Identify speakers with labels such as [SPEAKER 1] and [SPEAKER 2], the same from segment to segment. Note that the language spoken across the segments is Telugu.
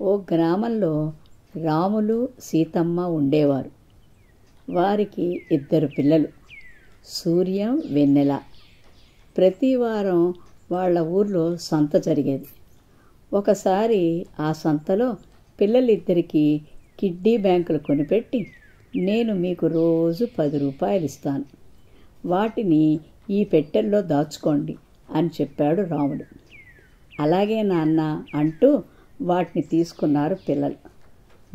[SPEAKER 1] ఓ గ్రామంలో రాములు సీతమ్మ ఉండేవారు. వారికి 2 పిల్లలు, సూర్యం, వెన్నెల. ప్రతి వారం వాళ్ళ ఊర్లో సంత జరిగేది. ఒకసారి ఆ సంతలో పిల్లలిద్దరికీ కిడ్డీ బ్యాంకులు కొనిపెట్టి, నేను మీకు రోజు 10 రూపాయలు ఇస్తాను, వాటిని ఈ పెట్టెల్లో దాచుకోండి అని చెప్పాడు రాముడు. అలాగే నాన్న అంటూ వాటిని తీసుకున్నారు పిల్లలు.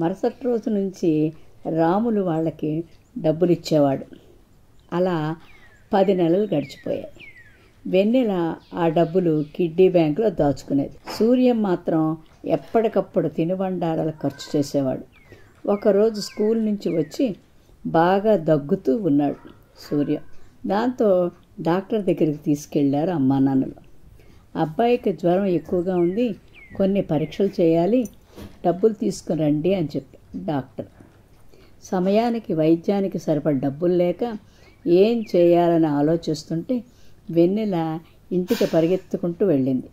[SPEAKER 1] మరుసటి రోజు నుంచి రాములు వాళ్ళకి డబ్బులు ఇచ్చేవాడు. అలా 10 నెలలు గడిచిపోయాయి. వెన్నెల ఆ డబ్బులు కిడ్డీ బ్యాంకులో దాచుకునేది. సూర్యం మాత్రం ఎప్పటికప్పుడు తినుబండారాలు ఖర్చు చేసేవాడు. ఒకరోజు స్కూల్ నుంచి వచ్చి బాగా దగ్గుతూ ఉన్నాడు సూర్యం. దాంతో డాక్టర్ దగ్గరికి తీసుకెళ్లారు అమ్మా నాన్నలు. అబ్బాయికి జ్వరం ఎక్కువగా ఉంది, కొన్ని పరీక్షలు చేయాలి, డబ్బులు తీసుకుని రండి అని చెప్పారు డాక్టర్. సమయానికి వైద్యానికి సరిపడ డబ్బులు లేక ఏం చేయాలని ఆలోచిస్తుంటే వెన్నెల ఇంటికి పరిగెత్తుకుంటూ వెళ్ళింది.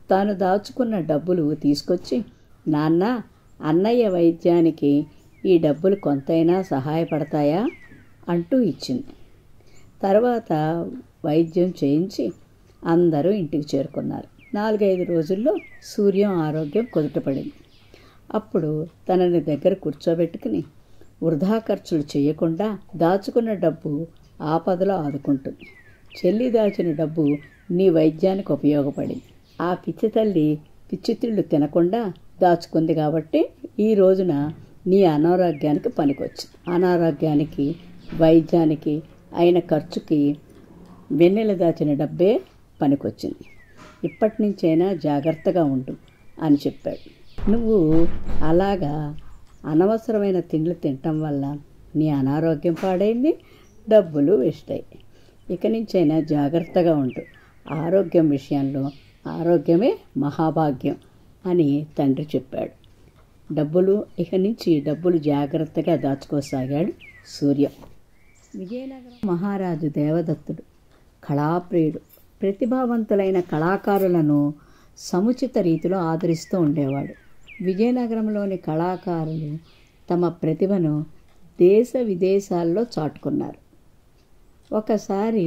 [SPEAKER 1] తాను దాచుకున్న డబ్బులు తీసుకొచ్చి, నాన్న, అన్నయ్య వైద్యానికి ఈ డబ్బులు కొంతైనా సహాయపడతాయా అంటూ ఇచ్చింది. తర్వాత వైద్యం చేయించి అందరూ ఇంటికి చేరుకున్నారు. 4-5 రోజుల్లో సూర్యం ఆరోగ్యం కుదుటపడింది. అప్పుడు తనని దగ్గర కూర్చోబెట్టుకుని, వృధా ఖర్చులు చేయకుండా దాచుకున్న డబ్బు ఆపదలో ఆదుకుంటుంది. చెల్లి దాచిన డబ్బు నీ వైద్యానికి ఉపయోగపడింది. ఆ పిచ్చి తల్లి పిచ్చి తిళ్ళు తినకుండా దాచుకుంది కాబట్టి ఈ రోజున నీ అనారోగ్యానికి పనికొచ్చింది. అనారోగ్యానికి, వైద్యానికి అయిన ఖర్చుకి వెన్నెల దాచిన డబ్బే పనికొచ్చింది. ఇప్పటి నుంచైనా జాగ్రత్తగా ఉండు అని చెప్పాడు. నువ్వు అలాగా అనవసరమైన తిండ్లు తినటం వల్ల నీ అనారోగ్యం పాడైంది, డబ్బులు వేస్ట్ అయ్యాయి. ఇక నుంచైనా జాగ్రత్తగా ఉండు. ఆరోగ్యం విషయంలో ఆరోగ్యమే మహాభాగ్యం అని తండ్రి చెప్పాడు. ఇక నుంచి డబ్బులు జాగ్రత్తగా దాచుకోసాగాడు సూర్య. విజయనగరం మహారాజు దేవదత్తుడు కళాప్రియుడు. ప్రతిభావంతులైన కళాకారులను సముచిత రీతిలో ఆదరిస్తూ ఉండేవాడు. విజయనగరంలోని కళాకారులు తమ ప్రతిభను దేశ విదేశాల్లో చాటుకున్నారు. ఒకసారి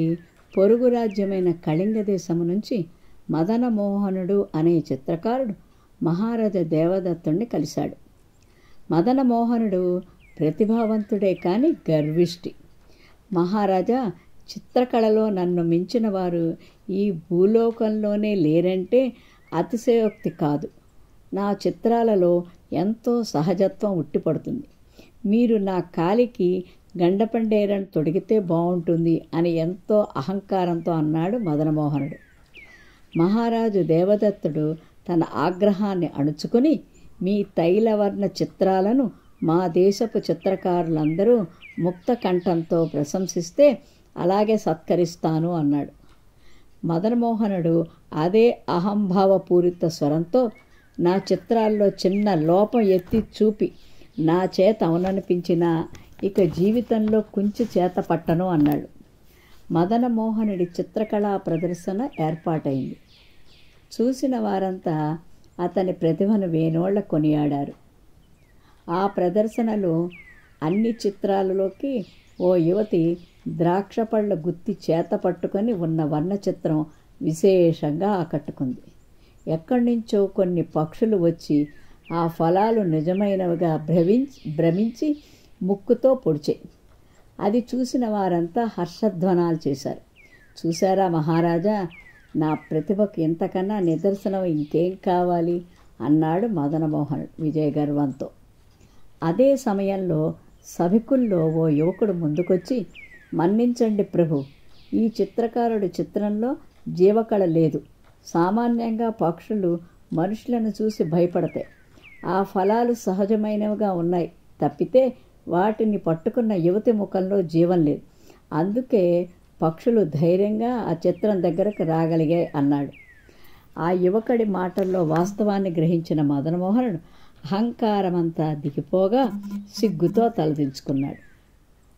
[SPEAKER 1] పొరుగు రాజ్యమైన కళింగ దేశం నుంచి మదనమోహనుడు అనే చిత్రకారుడు మహారాజా దేవదత్తుడిని కలిశాడు. మదనమోహనుడు ప్రతిభావంతుడే కానీ గర్విష్టి. మహారాజా, చిత్రకళలో నన్ను మించిన వారు ఈ భూలోకంలోనే లేరంటే అతిశయోక్తి కాదు. నా చిత్రాలలో ఎంతో సహజత్వం ఉట్టిపడుతుంది. మీరు నా కాలికి గండపండేరను తొడిగితే బాగుంటుంది అని ఎంతో అహంకారంతో అన్నాడు మదనమోహనుడు. మహారాజు దేవదత్తుడు తన ఆగ్రహాన్ని అణుచుకుని, మీ తైలవర్ణ చిత్రాలను మా దేశపు చిత్రకారులందరూ ముక్త కంఠంతో ప్రశంసిస్తే అలాగే సత్కరిస్తాను అన్నాడు. మదనమోహనుడు అదే అహంభావపూరిత స్వరంతో, నా చిత్రాల్లో చిన్న లోపం ఎత్తి చూపి నా చేత అవుననిపించినా ఇక జీవితంలో కుంచి చేత పట్టను అన్నాడు. మదనమోహనుడి చిత్రకళా ప్రదర్శన ఏర్పాటైంది. చూసిన వారంతా అతని ప్రతిభను వేనోళ్ల కొనియాడారు. ఆ ప్రదర్శనలో అన్ని చిత్రాలలోకి ఓ యువతి ద్రాక్ష పళ్ళ గుత్తి చేత పట్టుకొని ఉన్న వర్ణ చిత్రం విశేషంగా ఆకట్టుకుంది. ఎక్కడి నుంచో కొన్ని పక్షులు వచ్చి ఆ ఫలాలు నిజమైనవిగా భ్రమించి ముక్కుతో పొడిచాయి. అది చూసిన వారంతా హర్షధ్వానాలు చేశారు. చూశారా మహారాజా, నా ప్రతిభకు ఇంతకన్నా నిదర్శనం ఇంకేం కావాలి అన్నాడు మదనమోహనుడు విజయగర్వంతో. అదే సమయంలో సభికుల్లో ఓ యువకుడు ముందుకొచ్చి, మన్నించండి ప్రభు, ఈ చిత్రకారుడి చిత్రంలో జీవకళ లేదు. సామాన్యంగా పక్షులు మనుషులను చూసి భయపడతాయి. ఆ ఫలాలు సహజమైనవిగా ఉన్నాయి తప్పితే వాటిని పట్టుకున్న యువతి ముఖంలో జీవం లేదు. అందుకే పక్షులు ధైర్యంగా ఆ చిత్రం దగ్గరకు రాగలిగాయి అన్నాడు. ఆ యువకుడి మాటల్లో వాస్తవాన్ని గ్రహించిన మదనమోహనుడు అహంకారమంతా దిగిపోగా సిగ్గుతో తలదించుకున్నాడు.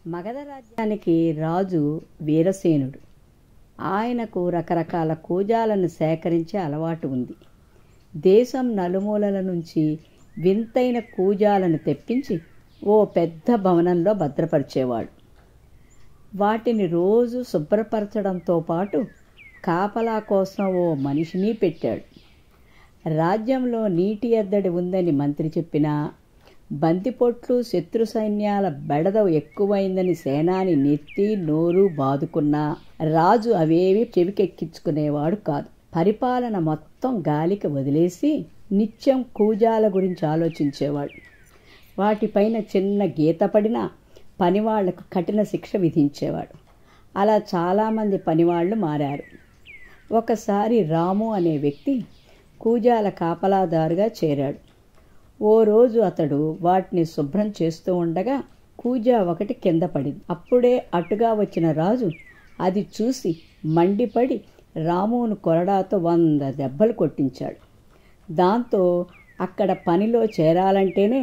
[SPEAKER 1] మగధ రాజ్యానికి రాజు వీరసేనుడు. ఆయనకు రకరకాల కూజాలను సేకరించే అలవాటు ఉంది. దేశం నలుమూలల నుంచి వింతైన కూజాలను తెప్పించి ఓ పెద్ద భవనంలో భద్రపరిచేవాడు. వాటిని రోజు శుభ్రపరచడంతో పాటు కాపలా కోసం ఓ మనిషిని పెట్టాడు. రాజ్యంలో నీటి ఎద్దడి ఉందని మంత్రి చెప్పినా, బంతిపొట్లు శత్రు సైన్యాల బెడద ఎక్కువైందని సేనాని నెత్తి నోరు బాదుకున్నా రాజు అవేవి చెవికెక్కించుకునేవాడు కాదు. పరిపాలన మొత్తం గాలికి వదిలేసి నిత్యం కూజాల గురించి ఆలోచించేవాడు. వాటిపైన చిన్న గీత పడినా పనివాళ్లకు కఠిన శిక్ష విధించేవాడు. అలా చాలామంది పనివాళ్లు మారారు. ఒకసారి రాము అనే వ్యక్తి కూజాల కాపలాదారుగా చేరాడు. ఓ రోజు అతడు వాటిని శుభ్రం చేస్తూ ఉండగా కూజా ఒకటి కింద పడింది. అప్పుడే అటుగా వచ్చిన రాజు అది చూసి మండిపడి రామును కొరడాతో 100 దెబ్బలు కొట్టించాడు. దాంతో అక్కడ పనిలో చేరాలంటేనే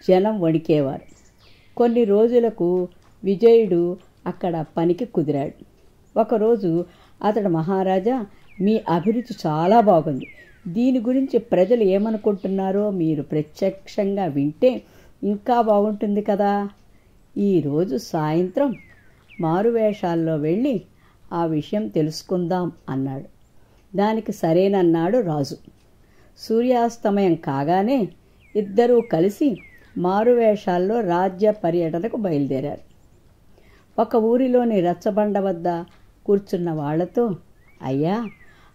[SPEAKER 1] జనం వణికేవారు. కొన్ని రోజులకు విజయుడు అక్కడ పనికి కుదిరాడు. ఒకరోజు అతడు, మహారాజా, మీ అభిరుచి చాలా బాగుంది. దీని గురించి ప్రజలు ఏమనుకుంటున్నారో మీరు ప్రత్యక్షంగా వింటే ఇంకా బాగుంటుంది కదా. ఈరోజు సాయంత్రం మారువేషాల్లో వెళ్ళి ఆ విషయం తెలుసుకుందాం అన్నాడు. దానికి సరేనన్నాడు రాజు. సూర్యాస్తమయం కాగానే ఇద్దరూ కలిసి మారువేషాల్లో రాజ్య పర్యటనకు బయలుదేరారు. ఒక ఊరిలోని రచ్చబండ వద్ద కూర్చున్న వాళ్లతో, అయ్యా,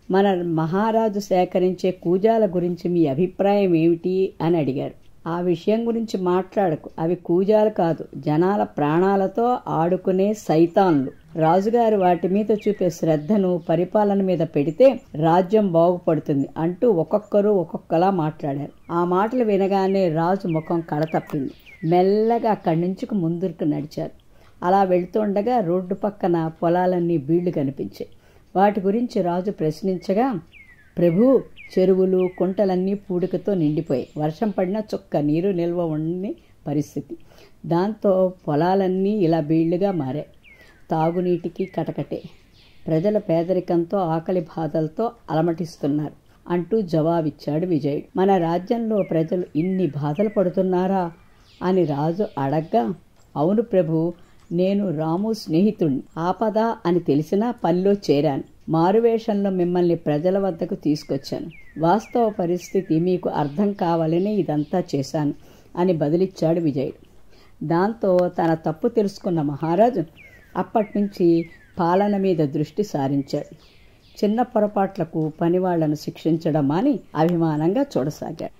[SPEAKER 1] మన మహారాజు సేకరించే కూజాల గురించి మీ అభిప్రాయం ఏమిటి అని అడిగారు. ఆ విషయం గురించి మాట్లాడకు, అవి కూజాలు కాదు, జనాల ప్రాణాలతో ఆడుకునే సైతాన్లు. రాజుగారు వాటి మీద చూపే శ్రద్ధను పరిపాలన మీద పెడితే రాజ్యం బాగుపడుతుంది అంటూ ఒక్కొక్కరు ఒక్కొక్కలా మాట్లాడారు. ఆ మాటలు వినగానే రాజు ముఖం కళతప్పింది. మెల్లగా అక్కడి నుంచి ముందుకు నడిచారు. అలా వెళ్తుండగా రోడ్డు పక్కన పొలాలన్నీ బీళ్లు కనిపించాయి. వాటి గురించి రాజు ప్రశ్నించగా, ప్రభు, చెరువులు కుంటలన్నీ పూడికతో నిండిపోయాయి. వర్షం పడినా చుక్క నీరు నిల్వ ఉండని పరిస్థితి. దాంతో పొలాలన్నీ ఇలా బీళ్లుగా మారాయి. తాగునీటికి కటకటే. ప్రజల పేదరికంతో ఆకలి బాధలతో అలమటిస్తున్నారు అంటూ జవాబిచ్చాడు విజయుడు. మన రాజ్యంలో ప్రజలు ఇన్ని బాధలు పడుతున్నారా అని రాజు అడగ్గా, అవును ప్రభు, నేను రాము స్నేహితుణ్ణి. ఆపద అని తెలిసినా పనిలో చేరాను. మారువేషంలో మిమ్మల్ని ప్రజల వద్దకు తీసుకొచ్చాను. వాస్తవ పరిస్థితి మీకు అర్థం కావాలని ఇదంతా చేశాను అని బదులిచ్చాడు విజయుడు. దాంతో తన తప్పు తెలుసుకున్న మహారాజు అప్పటినుంచి పాలన మీద దృష్టి సారించాడు. చిన్న పొరపాట్లకు పనివాళ్లను శిక్షించడం అని అభిమానంగా చూడసాగాడు.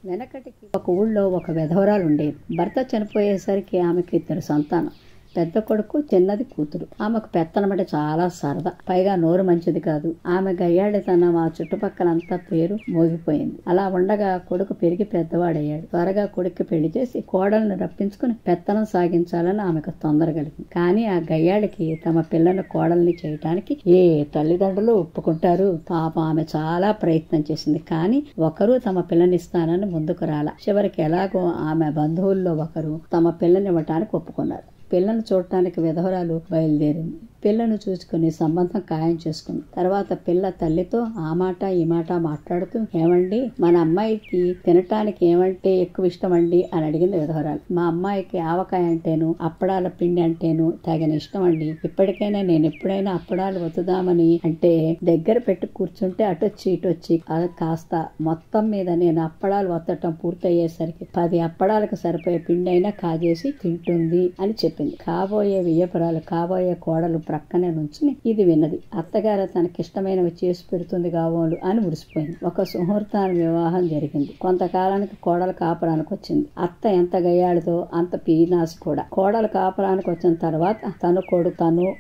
[SPEAKER 1] వెనకటికి ఒక ఊళ్ళో ఒక విధవరాలు ఉండేది. భర్త చనిపోయేసరికి ఆమెకి 2 సంతానం. పెద్ద కొడుకు, చిన్నది కూతురు. ఆమెకు పెత్తనమంటే చాలా సరదా. పైగా నోరు మంచిది కాదు. ఆమె గయ్యాళితనం ఆ చుట్టుపక్కలంతా పేరు మోగిపోయింది. అలా ఉండగా కొడుకు పెరిగి పెద్దవాడయ్యాడు. త్వరగా కొడుక్కి పెళ్లి చేసి కోడలను రప్పించుకుని పెత్తనం సాగించాలని ఆమెకు తొందర కలిగింది. కానీ ఆ గయ్యాళికి తమ పిల్లను కోడల్ని చేయటానికి ఏ తల్లిదండ్రులు ఒప్పుకుంటారు? పాపం ఆమె చాలా ప్రయత్నం చేసింది. కానీ ఒకరు తమ పిల్లనిస్తానని ముందుకు రాలా. చివరికి ఎలాగో ఆమె బంధువుల్లో ఒకరు తమ పిల్లనివ్వటానికి ఒప్పుకున్నారు. పిల్లను చూడటానికి విధవరాలు బయలుదేరింది. పిల్లను చూసుకుని సంబంధం ఖాయం చేసుకుంది. తర్వాత పిల్ల తల్లితో ఆ మాట ఈ మాట మాట్లాడుతూ, ఏమండి, మన అమ్మాయికి తినటానికి ఏమంటే ఎక్కువ ఇష్టం అండి అని అడిగింది విధవరాలు. మా అమ్మాయికి ఆవకాయ అంటేను అప్పడాల పిండి అంటేను తగిన ఇష్టం అండి. ఇప్పటికైనా నేను ఎప్పుడైనా అప్పడాలు వతుదామని అంటే దగ్గర పెట్టి కూర్చుంటే అటొచ్చి ఇటొచ్చి కాస్త మొత్తం మీద నేను అప్పడాలు వత్తటం పూర్తయ్యేసరికి 10 అప్పడాలకు సరిపోయే పిండి అయినా కాజేసి తింటుంది అని చెప్పింది. కాబోయే వియ్యపురాలు, కాబోయే కోడలు ప్రక్కనే నుంచుని ఇది విన్నది. అత్తగారు తనకిష్టమైనవి చేసి పెడుతుంది కావోలు అని మురిసిపోయింది. ఒక సుముహూర్తాన్ని వివాహం జరిగింది. కొంతకాలానికి కోడలు కాపురానికి వచ్చింది. అత్త ఎంత గయ్యాడితో అంత పీనాసి కూడా. కోడలు కాపురానికి వచ్చిన తర్వాత తను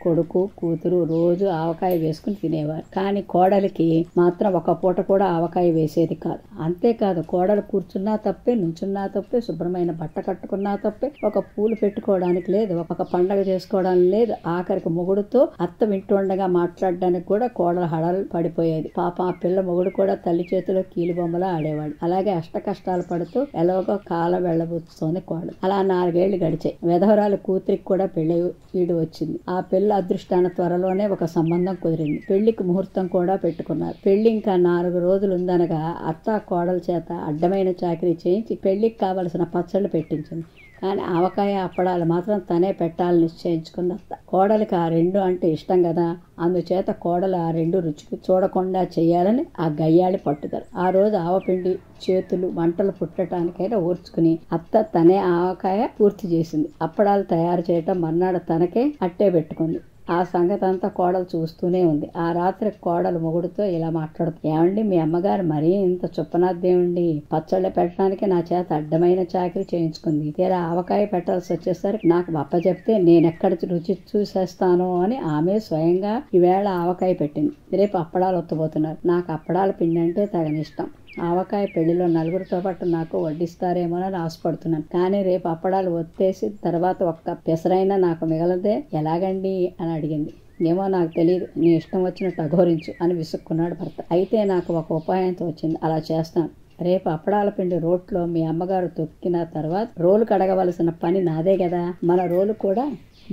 [SPEAKER 1] కొడుకు కూతురు రోజు ఆవకాయ వేసుకుని తినేవారు. కానీ కోడలికి మాత్రం ఒక పూట కూడా ఆవకాయ వేసేది కాదు. అంతేకాదు, కోడలు కూర్చున్నా తప్పే, నుంచున్నా తప్పే, శుభ్రమైన బట్ట కట్టుకున్నా తప్పే, ఒక పూలు పెట్టుకోవడానికి లేదు, ఒక పండగ చేసుకోవడానికి లేదు, ఆఖరికి మొగుడు కోడలతో అత్త వింటుండగా మాట్లాడడానికి కూడా కోడలు హడలు పడిపోయేది. పాప ఆ పిల్ల మొగుడు కూడా తల్లి చేతిలో కీలుబొమ్మలా ఆడేవాడు. అలాగే అష్ట కష్టాలు పడుతూ ఎలాగో కాలం వెళ్ళబుచ్చుతోంది కోడలు. అలా 4 ఏళ్లు గడిచాయి. విధవరాలు కూతురికి కూడా పెళ్లి ఈడు వచ్చింది. ఆ పిల్ల అదృష్టాన త్వరలోనే ఒక సంబంధం కుదిరింది. పెళ్లికి ముహూర్తం కూడా పెట్టుకున్నారు. పెళ్లి ఇంకా 4 రోజులు ఉందనగా అత్త కోడల చేత అడ్డమైన చాకరీ చేయించి పెళ్లికి కావలసిన పచ్చళ్ళు పెట్టించింది. కానీ ఆవకాయ అప్పడాలు మాత్రం తనే పెట్టాలని నిశ్చయించుకుంది అత్త. కోడలికి ఆ 2 అంటే ఇష్టం కదా, అందుచేత కోడలు ఆ 2 రుచికి చూడకుండా చెయ్యాలని ఆ గయ్యాళి పట్టుదల. ఆ రోజు ఆవపిండి చేతులు మంటలు పుట్టడానికైనా ఓర్చుకుని అత్త తనే ఆవకాయ పూర్తి చేసింది. అప్పడాలు తయారు చేయటం మర్నాడు తనకే అట్టే పెట్టుకుంది. ఆ సంగతి అంతా కోడలు చూస్తూనే ఉంది. ఆ రాత్రి కోడలు మొగుడుతో ఇలా మాట్లాడుతుంది. ఏమండి, మీ అమ్మగారు మరీ ఇంత చుప్పనాద్దేమండి, పచ్చళ్ళ పెట్టడానికి నా చేత అడ్డమైన చాకరీ చేయించుకుంది. తీరా ఆవకాయ పెట్టాల్సి వచ్చేసరికి నాకు అప్ప చెప్తే నేనెక్కడ రుచి చూసేస్తానో అని ఆమె స్వయంగా ఈవేళ ఆవకాయ పెట్టింది. రేపు అప్పడాలు ఒత్తబోతున్నారు. నాకు అప్పడాల పిండి అంటే తగనిష్టం. ఆవకాయ పెళ్లిలో నలుగురితో పాటు నాకు వడ్డిస్తారేమోనని ఆశపడుతున్నాను. కానీ రేపు అప్పడాలు ఒత్తేసి తర్వాత ఒక్క పెసరైనా నాకు మిగలదే ఎలాగండి అని అడిగింది. ఏమో నాకు తెలియదు, నీ ఇష్టం వచ్చినట్టు అఘోరించు అని విసుక్కున్నాడు భర్త. అయితే నాకు ఒక ఉపాయంతో వచ్చింది, అలా చేస్తాను. రేపు అప్పడాల పిండి రోట్లో మీ అమ్మగారు తొక్కిన తర్వాత రోలు కడగవలసిన పని నాదే కదా. మన రోలు కూడా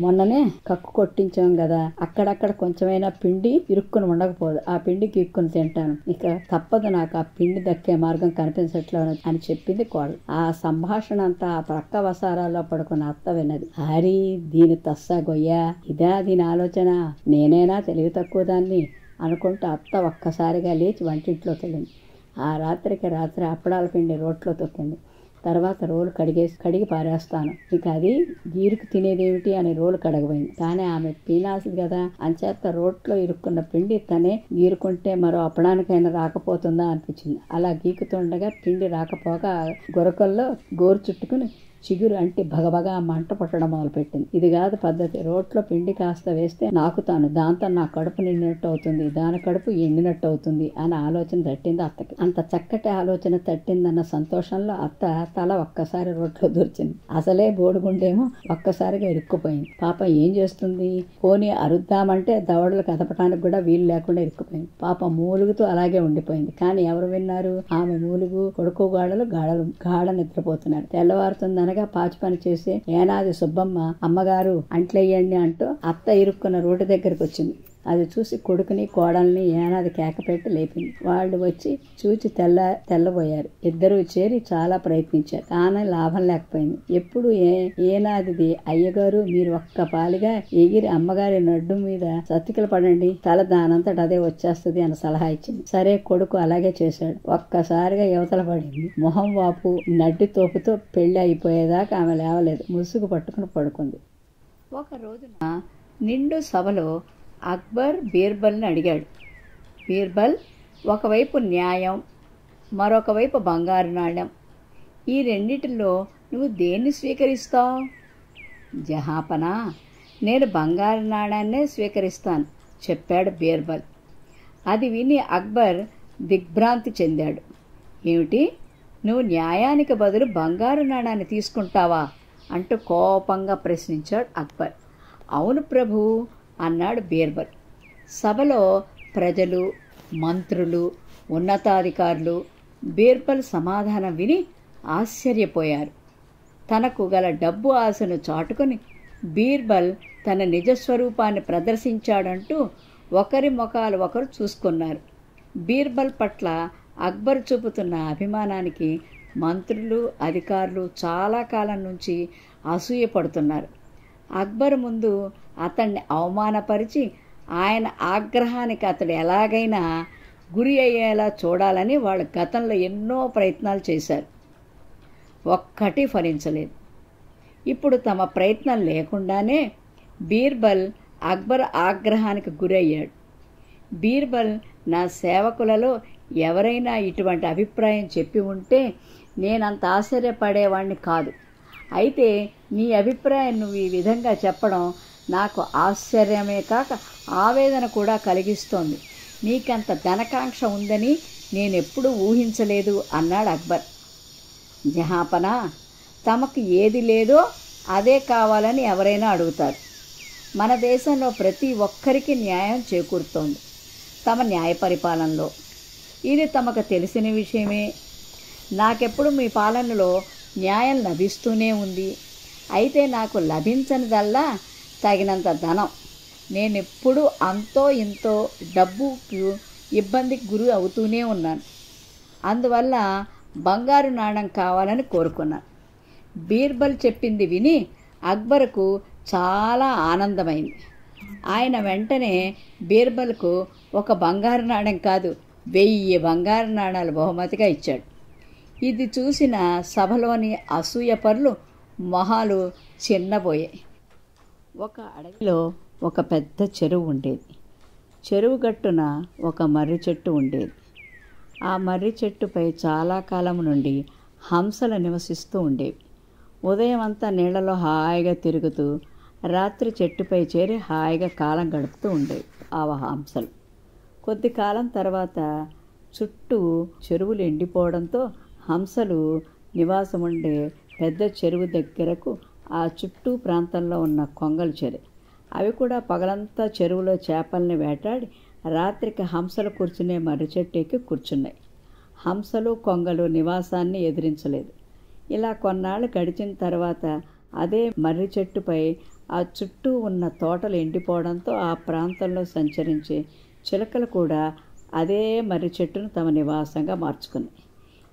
[SPEAKER 1] మొన్ననే కక్కు కొట్టించాం కదా, అక్కడక్కడ కొంచెమైనా పిండి ఇరుక్కుని ఉండకపోదు. ఆ పిండి గీక్కుని తింటాను. ఇక తప్పదు, నాకు ఆ పిండి దక్కే మార్గం కనిపించట్లేదు అని చెప్పింది కోడలు. ఆ సంభాషణ అంతా ఆ ప్రక్క వసారాల్లో పడుకున్న అత్త విన్నది. హరి, దీని తస్సా గొయ్యా, ఇదా దీని ఆలోచన, నేనేనా తెలివి తక్కువ దాన్ని అనుకుంటూ అత్త ఒక్కసారిగా లేచి వంటింట్లోకి వెళ్ళింది. ఆ రాత్రికి రాత్రి అప్పడాల పిండి రోట్లో తొక్కింది. తర్వాత రోలు కడిగి పారేస్తాను, ఇక అది గీరుకు తినేదేమిటి అని రోలు కడగబోయింది. కానీ ఆమె పీనాల్సింది కదా, అంచేత రోట్లో ఇరుక్కున్న పిండి తనే గీరుకుంటే మరో అప్పడానికైనా రాకపోతుందా అనిపించింది. అలా గీకుతుండగా పిండి రాకపోగా గొరకల్లో గోరు చుట్టుకుని చిగురు అంటి భగభగా మంట పుట్టడం మొదలుపెట్టింది. ఇది కాదు పద్ధతి. రోట్లో పిండి కాస్త వేస్తే నాకుతాను, దాంతో నా కడుపు నిండినట్టు అవుతుంది, దాని కడుపు ఎండినట్టు అవుతుంది అని ఆలోచన తట్టింది అత్తకి. అంత చక్కటి ఆలోచన తట్టిందన్న సంతోషంలో అత్త తల ఒక్కసారి రోట్లో దూర్చింది. అసలే బోడుగుండేమో ఒక్కసారిగా ఇరుక్కుపోయింది. పాప ఏం చేస్తుంది, పోనీ అరుద్దామంటే దవడలు కదపడానికి కూడా వీలు లేకుండా ఇరుక్కుపోయింది. పాప మూలుగుతూ అలాగే ఉండిపోయింది. కానీ ఎవరు విన్నారు? ఆమె మూలుగు కొడుకు గాఢ నిద్రపోతున్నారు. తెల్లవారుతుందని పాచి పని చేసి ఏనాది సుబ్బమ్మ అమ్మగారు అంట్లెయ్యండి అంటూ అత్త ఇరుక్కున్న రోడ్డు దగ్గరకు వచ్చింది. అది చూసి కొడుకుని కోడల్ని ఏనాది కేకపెట్టి లేపింది. వాళ్ళు వచ్చి చూచి తెల్లబోయారు. ఇద్దరూ చేరి చాలా ప్రయత్నించారు, కానీ లాభం లేకపోయింది. ఎప్పుడు ఏనాదిది అయ్యగారు, మీరు ఒక్క పాలిగా ఎగిరి అమ్మగారి నడ్డు మీద సతికిల పడండి, తల దానంతట అదే వచ్చేస్తుంది అని సలహా ఇచ్చింది. సరే, కొడుకు అలాగే చేశాడు. ఒక్కసారిగా యువతల పడింది. మొహం వాపు నడ్డి తోపుతో పెళ్లి అయిపోయేదాకా ఆమె లేవలేదు. ముసుగు పట్టుకుని పడుకుంది. ఒక రోజున నిండు సభలో అక్బర్ బీర్బల్ని అడిగాడు. బీర్బల్, ఒకవైపు న్యాయం, మరొక వైపు బంగారు నాణ్యం, ఈ రెండిటిలో నువ్వు దేన్ని స్వీకరిస్తావు? జహాపనా, నేను బంగారు నాణ్యాన్నే స్వీకరిస్తాను చెప్పాడు బీర్బల్. అది విని అక్బర్ దిగ్భ్రాంతి చెందాడు. ఏమిటి, నువ్వు న్యాయానికి బదులు బంగారు నాణ్యాన్ని తీసుకుంటావా అంటూ కోపంగా ప్రశ్నించాడు అక్బర్. అవును ప్రభు అన్నాడు బీర్బల్. సభలో ప్రజలు, మంత్రులు, ఉన్నతాధికారులు బీర్బల్ సమాధానం విని ఆశ్చర్యపోయారు. తనకు గల డబ్బు ఆశను చాటుకొని బీర్బల్ తన నిజస్వరూపాన్ని ప్రదర్శించాడంటూ ఒకరి ముఖాలు ఒకరు చూసుకున్నారు. బీర్బల్ పట్ల అక్బర్ చూపుతున్న అభిమానానికి మంత్రులు, అధికారులు చాలా కాలం నుంచి అసూయపడుతున్నారు. అక్బర్ ముందు అతన్ని అవమానపరిచి ఆయన ఆగ్రహానికి అతడు ఎలాగైనా గురి అయ్యేలా చూడాలని వాళ్ళు గతంలో ఎన్నో ప్రయత్నాలు చేశారు. ఒక్కటి ఫలించలేదు. ఇప్పుడు తమ ప్రయత్నం లేకుండానే బీర్బల్ అక్బర్ ఆగ్రహానికి గురయ్యాడు. బీర్బల్, నా సేవకులలో ఎవరైనా ఇటువంటి అభిప్రాయం చెప్పి ఉంటే నేనంత ఆశ్చర్యపడేవాణ్ణి కాదు. అయితే నీ అభిప్రాయం నువ్వు ఈ విధంగా చెప్పడం నాకు ఆశ్చర్యమే కాక ఆవేదన కూడా కలిగిస్తోంది. నీకంత ధనకాంక్ష ఉందని నేనెప్పుడూ ఊహించలేదు అన్నాడు అక్బర్. జహాపనా, తమకు ఏది లేదో అదే కావాలని ఎవరైనా అడుగుతారు. మన దేశంలో ప్రతి ఒక్కరికి న్యాయం చేకూరుతోంది తమ న్యాయ పరిపాలనలో. ఇది తమకు తెలిసిన విషయమే. నాకెప్పుడు మీ పాలనలో న్యాయం లభిస్తూనే ఉంది. అయితే నాకు లభించనిదల్లా తగినంత ధనం. నేనెప్పుడు అంతో ఇంతో డబ్బుకు ఇబ్బందికి గురి అవుతూనే ఉన్నాను. అందువల్ల బంగారు నాణెం కావాలని కోరుకున్నాను. బీర్బల్ చెప్పింది విని అక్బర్కు చాలా ఆనందమైంది. ఆయన వెంటనే బీర్బల్కు ఒక బంగారు నాణెం కాదు 1000 బంగారు నాణాలు బహుమతిగా ఇచ్చాడు. ఇది చూసిన సభలోని అసూయపరులు మొహాలు చిన్నబోయాయి. ఒక అడవిలో ఒక పెద్ద చెరువు ఉండేది. చెరువు గట్టున ఒక మర్రి చెట్టు ఉండేది. ఆ మర్రి చెట్టుపై చాలా కాలం నుండి హంసలు నివసిస్తూ ఉండేవి. ఉదయం అంతా నీళ్లలో హాయిగా తిరుగుతూ రాత్రి చెట్టుపై చేరి హాయిగా కాలం గడుపుతూ ఉండేవి ఆ హంసలు. కొద్ది కాలం తర్వాత చుట్టూ చెరువులు ఎండిపోవడంతో హంసలు నివాసం ఉండే పెద్ద చెరువు దగ్గరకు ఆ చుట్టూ ప్రాంతంలో ఉన్న కొంగలు చేరాయి. అవి కూడా పగలంతా చెరువులో చేపల్ని వేటాడి రాత్రికి హంసలు కూర్చునే మర్రి చెట్టు ఎక్కి కూర్చున్నాయి. హంసలు కొంగలు నివాసాన్ని ఎదిరించలేదు. ఇలా కొన్నాళ్ళు గడిచిన తర్వాత అదే మర్రి చెట్టుపై ఆ చుట్టూ ఉన్న తోటలు ఎండిపోవడంతో ఆ ప్రాంతంలో సంచరించే చిలకలు కూడా అదే మర్రి చెట్టును తమ నివాసంగా మార్చుకున్నాయి.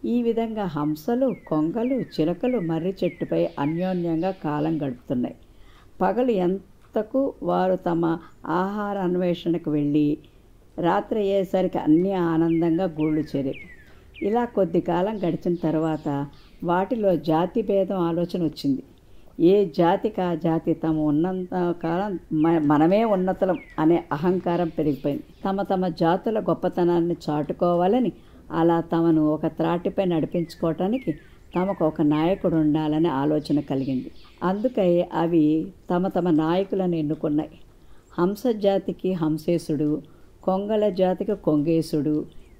[SPEAKER 1] ఈ విధంగా హంసలు, కొంగలు, చిలకలు మర్రి చెట్టుపై అన్యోన్యంగా కాలం గడుపుతున్నాయి. పగలు ఎంతకు వారు తమ ఆహార అన్వేషణకు వెళ్ళి రాత్రి అయ్యేసరికి అన్నీ ఆనందంగా గూళ్ళు చేరాయి. ఇలా కొద్ది కాలం గడిచిన తర్వాత వాటిలో జాతి భేదం ఆలోచన వచ్చింది. ఏ జాతికి ఆ జాతి తమ ఉన్నంత కాలం మనమే ఉన్నతలం అనే అహంకారం పెరిగిపోయింది. తమ తమ జాతుల గొప్పతనాన్ని చాటుకోవాలని, అలా తమను ఒక త్రాటిపై నడిపించుకోవటానికి తమకు ఒక నాయకుడు ఉండాలనే ఆలోచన కలిగింది. అందుకై అవి తమ తమ నాయకులను ఎన్నుకున్నాయి. హంస జాతికి హంసేశుడు, కొంగల జాతికి కొంగేశుడు,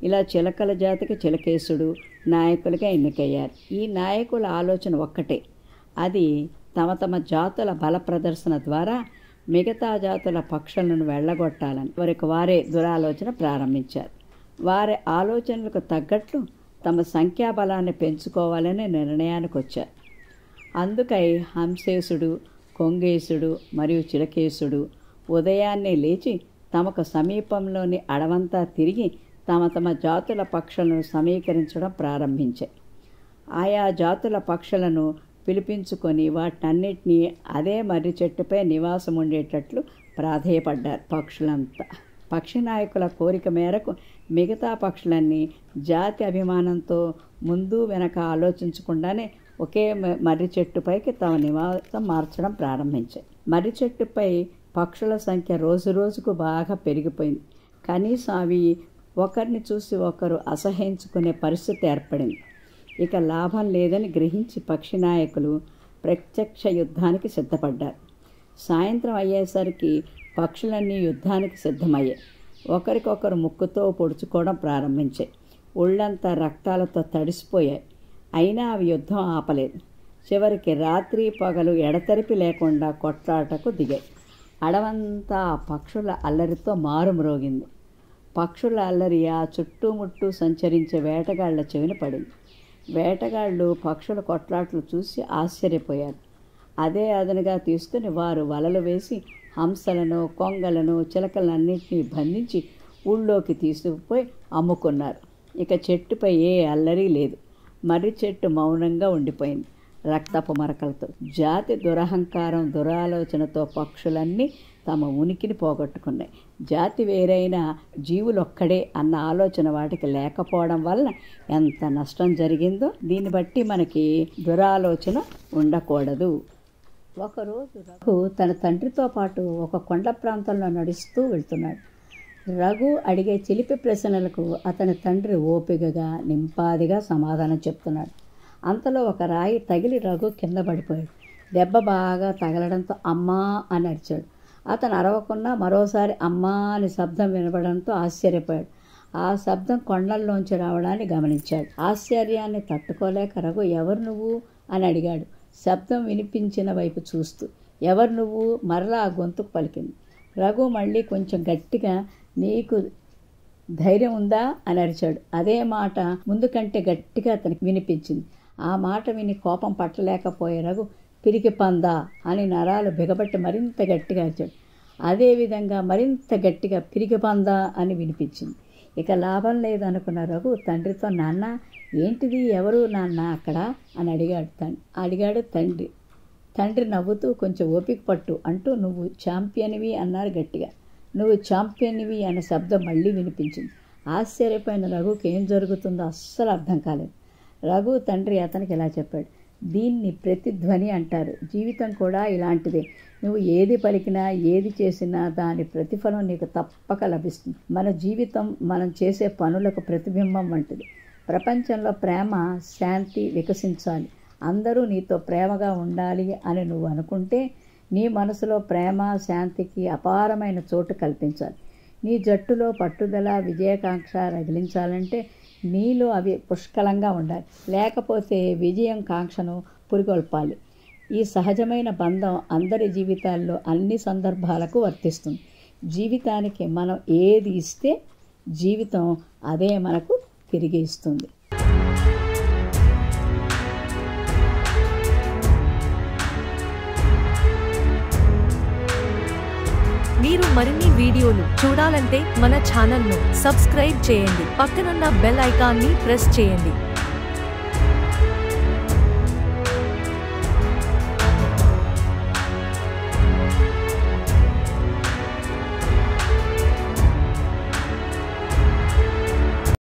[SPEAKER 1] ఇలా చిలకల జాతికి చిలకేశుడు నాయకులుగా ఎన్నికయ్యారు. ఈ నాయకుల ఆలోచన ఒక్కటే. అది తమ తమ జాతుల బల ప్రదర్శన ద్వారా మిగతా జాతుల పక్షులను వెళ్ళగొట్టాలని వారికి వారే దురాలోచన ప్రారంభించారు. వారి ఆలోచనలకు తగ్గట్లు తమ సంఖ్యాబలాన్ని పెంచుకోవాలనే నిర్ణయానికి వచ్చారు. అందుకై హంసేశుడు, కొంగేశుడు మరియు చిలకేశుడు ఉదయాన్నే లేచి తమకు సమీపంలోని అడవంతా తిరిగి తమ తమ జాతుల పక్షులను సమీకరించడం ప్రారంభించాయి. ఆయా జాతుల పక్షులను పిలిపించుకొని వాటన్నిటినీ అదే మర్రి చెట్టుపై నివాసం ఉండేటట్లు ప్రాధేయపడ్డారు పక్షులంతా. పక్షి నాయకుల కోరిక మేరకు మిగతా పక్షులన్నీ జాతి అభిమానంతో ముందు వెనక ఆలోచించకుండానే ఒకే మర్రి చెట్టుపైకి తమ నివాసం మార్చడం ప్రారంభించాయి. మర్రి చెట్టుపై పక్షుల సంఖ్య రోజు రోజుకు బాగా పెరిగిపోయింది. కనీసం అవి ఒకరిని చూసి ఒకరు అసహ్యించుకునే పరిస్థితి ఏర్పడింది. ఇక లాభం లేదని గ్రహించి పక్షి నాయకులు ప్రత్యక్ష యుద్ధానికి సిద్ధపడ్డారు. సాయంత్రం అయ్యేసరికి పక్షులన్నీ యుద్ధానికి సిద్ధమయ్యాయి. ఒకరికొకరు ముక్కుతో పొడుచుకోవడం ప్రారంభించాయి. ఒళ్ళంతా రక్తాలతో తడిసిపోయాయి. అయినా అవి యుద్ధం ఆపలేదు. చివరికి రాత్రి పగలు ఎడతెరిపి లేకుండా కొట్లాటకు దిగాయి. అడవంతా ఆ పక్షుల అల్లరితో మారుమ్రోగింది. పక్షుల అల్లరి ఆ చుట్టుముట్టు సంచరించే వేటగాళ్ల చెవిన పడింది. వేటగాళ్ళు పక్షుల కొట్లాట్లు చూసి ఆశ్చర్యపోయారు. అదే అదనుగా తీసుకుని వారు వలలు వేసి హంసలను, కొంగలను, చిలకలన్నింటినీ బంధించి ఊళ్ళోకి తీసుకుపోయి అమ్ముకున్నారు. ఇక చెట్టుపై ఏ అల్లరి లేదు. మర్రి చెట్టు మౌనంగా ఉండిపోయింది రక్తపు మరకలతో. జాతి దురహంకారం, దురాలోచనతో పక్షులన్నీ తమ ఉనికిని పోగొట్టుకున్నాయి. జాతి వేరైన జీవులొక్కడే అన్న ఆలోచన వాటికి లేకపోవడం వల్ల ఎంత నష్టం జరిగిందో దీన్ని బట్టి మనకి దురాలోచన ఉండకూడదు. ఒకరోజు రఘు తన తండ్రితో పాటు ఒక కొండ ప్రాంతంలో నడుస్తూ వెళ్తున్నాడు. రఘు అడిగే చిలిపి ప్రశ్నలకు అతని తండ్రి ఓపికగా నింపాదిగా సమాధానం చెప్తున్నాడు. అంతలో ఒక రాయి తగిలి రఘు కింద పడిపోయాడు. దెబ్బ బాగా తగలడంతో అమ్మా అని అరిచాడు. అతను అరవకున్నా మరోసారి అమ్మా అని శబ్దం వినపడంతో ఆశ్చర్యపోయాడు. ఆ శబ్దం కొండల్లోంచి రావడాన్ని గమనించాడు. ఆశ్చర్యాన్ని తట్టుకోలేక రఘు ఎవరు నువ్వు అని అడిగాడు, శబ్దం వినిపించిన వైపు చూస్తూ. ఎవరు నువ్వు? మరలా ఆ గొంతుకు పలికింది. రఘు మళ్ళీ కొంచెం గట్టిగా, నీకు ధైర్యం ఉందా అని అరిచాడు. అదే మాట ముందు కంటే గట్టిగా అతనికి వినిపించింది. ఆ మాట విని కోపం పట్టలేకపోయే రఘు, పిరికి పందా అని నరాలు బిగబట్టి మరింత గట్టిగా అరిచాడు. అదేవిధంగా మరింత గట్టిగా పిరికి పందా అని వినిపించింది. ఇక లాభం లేదనుకున్న రఘు తండ్రితో, నాన్న ఏంటిది, ఎవరు నాన్న అక్కడ అని అడిగాడు తండ్రి. తండ్రి నవ్వుతూ, కొంచెం ఓపిక పట్టు అంటూ, నువ్వు ఛాంపియన్వి అన్నారు గట్టిగా. నువ్వు ఛాంపియన్వి అనే శబ్దం మళ్ళీ వినిపించింది. ఆశ్చర్యపోయిన రఘుకి ఏం జరుగుతుందో అస్సలు అర్థం కాలేదు. రఘు తండ్రి అతనికి ఇలా చెప్పాడు, దీన్ని ప్రతిధ్వని అంటారు. జీవితం కూడా ఇలాంటిదే. నువ్వు ఏది పలికినా, ఏది చేసినా దాని ప్రతిఫలం నీకు తప్పక లభిస్తుంది. మన జీవితం మనం చేసే పనులకు ప్రతిబింబం వంటిది. ప్రపంచంలో ప్రేమ, శాంతి వికసించాలి. అందరూ నీతో ప్రేమగా ఉండాలి అని నువ్వు అనుకుంటే నీ మనసులో ప్రేమ, శాంతికి అపారమైన చోటు కల్పించాలి. నీ జట్టులో పట్టుదల, విజయకాంక్ష రగిలించాలంటే నీలో అవి పుష్కలంగా ఉండాలి. లేకపోతే విజయం కాంక్షను పురికొల్పాలి. ఈ సహజమైన బంధం అందరి జీవితాల్లో అన్ని సందర్భాలకు వర్తిస్తుంది. జీవితానికి మనం ఏది ఇస్తే జీవితం అదే మనకు తిరిగి ఇస్తుంది.
[SPEAKER 2] మీరు మరిన్ని వీడియోలు చూడాలంటే మన ఛానల్ను సబ్స్క్రైబ్ చేయండి. పక్కనున్న బెల్ ఐకాన్ని ప్రెస్ చేయండి.